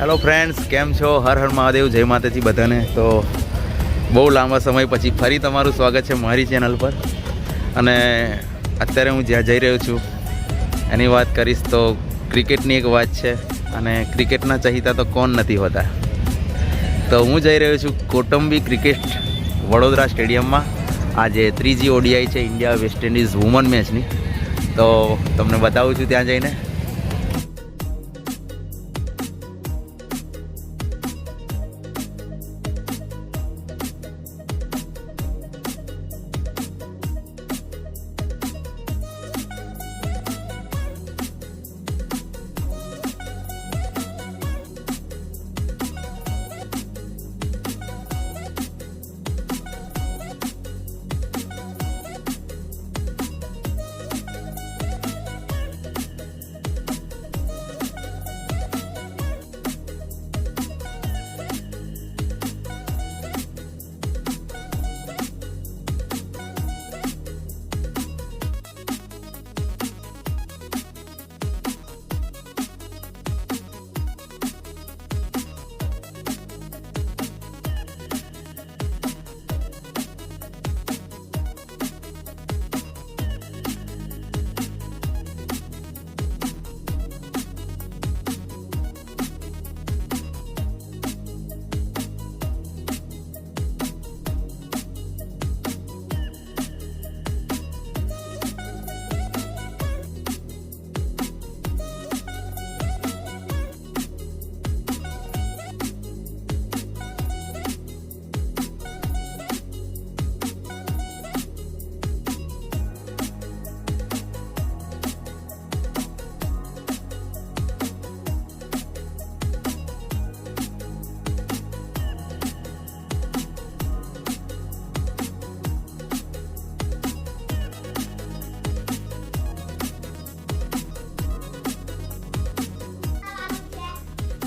Hello friends, કેમ છો? હર હર મહાદેવ, જય માતાજી બધાને. તો બહુ લાંબા સમય પછી ફરી તમારું સ્વાગત છે મારી ચેનલ પર. અને અત્યારે હું જ્યાં જઈ રહ્યો છું એની વાત કરીશ તો ક્રિકેટની એક વાત છે. અને ક્રિકેટના ચાહીતા તો કોણ નથી હોતા. તો હું જઈ રહ્યો છું કોટંબી ક્રિકેટ વડોદરા સ્ટેડિયમમાં. આજે 3જી ઓડીઆઈ છે ઇન્ડિયા વેસ્ટ ઇન્ડિઝ વુમન મેચની. તો તમને બતાવું છું ત્યાં જઈને.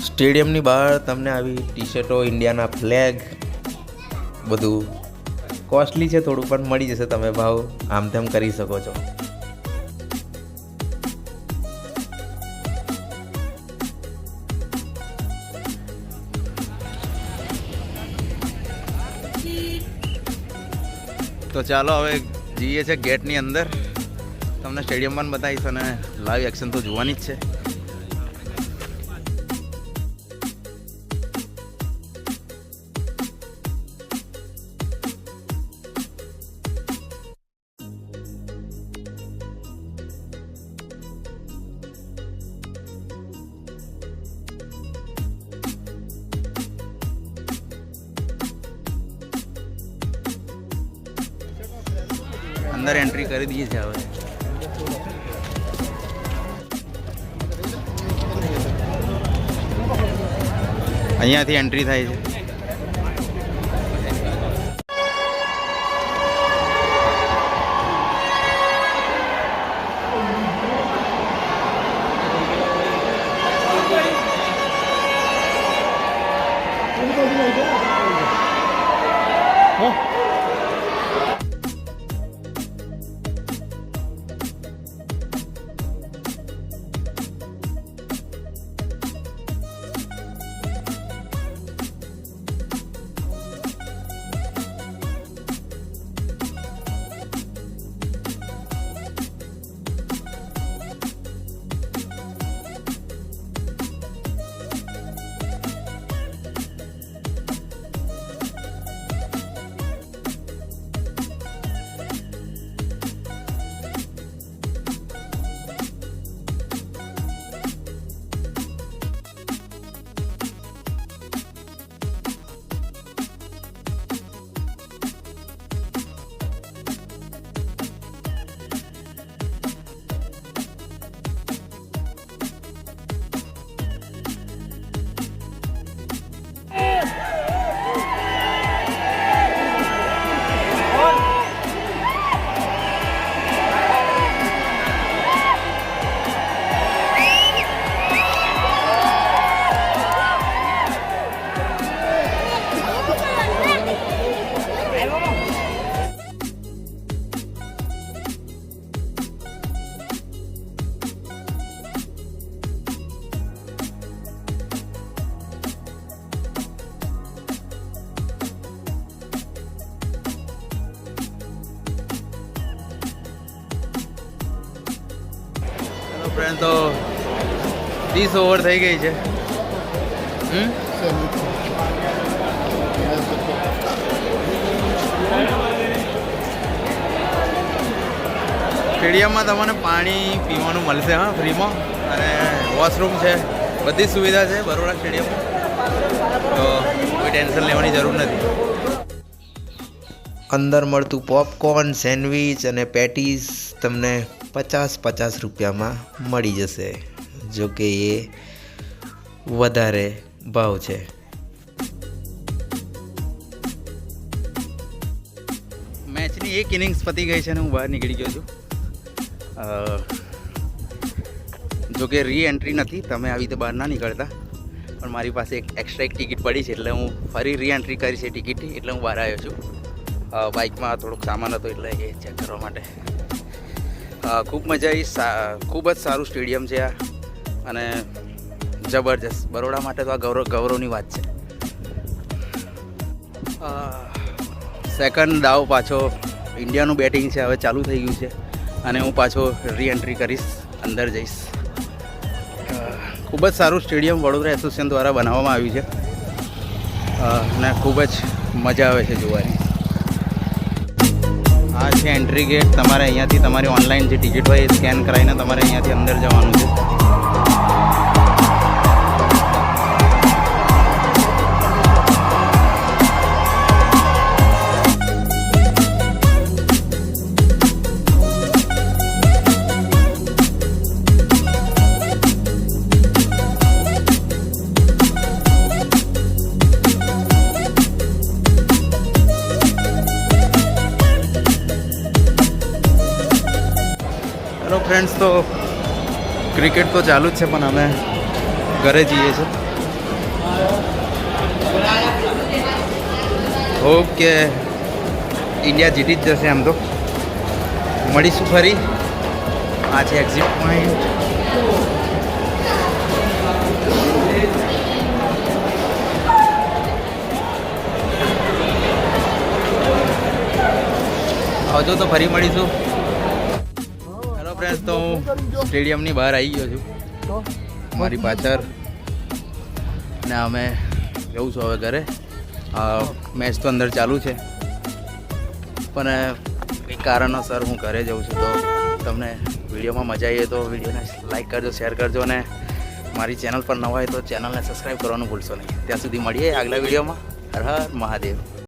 સ્ટેડિયમની બહાર તમને આવી ટી શર્ટો, ઇન્ડિયાના ફ્લેગ, બધું કોસ્ટલી છે થોડું, પણ મળી જશે. તમે ભાવ આમ તેમ કરી શકો છો. તો ચાલો હવે જઈએ છે ગેટની અંદર. તમને સ્ટેડિયમ પણ બતાવીશ અને લાઈવ એક્શન તો જોવાની જ છે. અંદર એન્ટ્રી કરી દઈએ છે હવે. અહીંયાથી એન્ટ્રી થાય છે. ફ્રેન્ડ તો 30 ઓવર થઈ ગઈ છે. સ્ટેડિયમમાં તમને પાણી પીવાનું મળશે, હા, ફ્રીમાં, અને વોશરૂમ છે, બધી સુવિધા છે બરોડા સ્ટેડિયમમાં, તો કોઈ ટેન્શન લેવાની જરૂર નથી. અંદર મળતું પોપકોર્ન, સેન્ડવિચ અને પેટીસ તમને 50 રૂપિયામાં મળી જશે, જો કે એ વધારે ભાવ છે. મેચની એક ઇનિંગ્સ પતી ગઈ છે ને હું બહાર નીકળી ગયો છું. જો કે રી એન્ટ્રી નથી, તમે આવી રીતે બહાર ના નીકળતા, પણ મારી પાસે એક એક્સ્ટ્રા એક ટિકિટ પડી છે, એટલે હું ફરી રી એન્ટ્રી કરી છે ટિકિટની, એટલે હું બહાર આવ્યો છું. બાઇકમાં થોડોક સામાન હતો એટલે એ ચેક કરવા માટે. ખૂબ મજા આવી, ખૂબ જ સારું સ્ટેડિયમ છે આ, અને જબરજસ્ત. બરોડા માટે તો આ ગૌરવની વાત છે. સેકન્ડ દાવ પાછો ઇન્ડિયાનું બેટિંગ છે, હવે ચાલુ થઈ ગયું છે, અને હું પાછો રી એન્ટ્રી કરીશ, અંદર જઈશ. ખૂબ જ સારું સ્ટેડિયમ વડોદરા એસોસિએશન દ્વારા બનાવવામાં આવ્યું છે, અને ખૂબ જ મજા આવે છે જોવાની. આ છે એન્ટ્રી ગેટ. તમારે અહીંયાથી તમારી ઓનલાઈન જે ટિકિટ હોય એ સ્કેન કરાવીને તમારે અહીંયાથી અંદર જવાનું છે. હેલો ફ્રેન્ડ્સ, તો ક્રિકેટ તો ચાલુ જ છે, પણ અમે ઘરે જઈએ છીએ. ઓકે, ઇન્ડિયા જીતી જ જશે આમ તો. મળીશું ફરી. આ છે એક્ઝિટ પોઈન્ટ. આવજો તો ફરી મળીશું. ફ્રેન્ડ્સ, તો હું સ્ટેડિયમની બહાર આવી ગયો છું, મારી પાછળ, ને અમે જવું છું હવે ઘરે. મેચ તો અંદર ચાલુ છે, પણ કંઈક કારણોસર હું ઘરે જઉં છું. તો તમને વિડીયોમાં મજા આવી તો વિડીયોને લાઈક કરજો, શેર કરજો, અને મારી ચેનલ પર નવા હોય તો ચેનલને સબસ્ક્રાઈબ કરવાનું ભૂલશો નહીં. ત્યાં સુધી મળીએ આગલા વિડીયોમાં. હર હર મહાદેવ.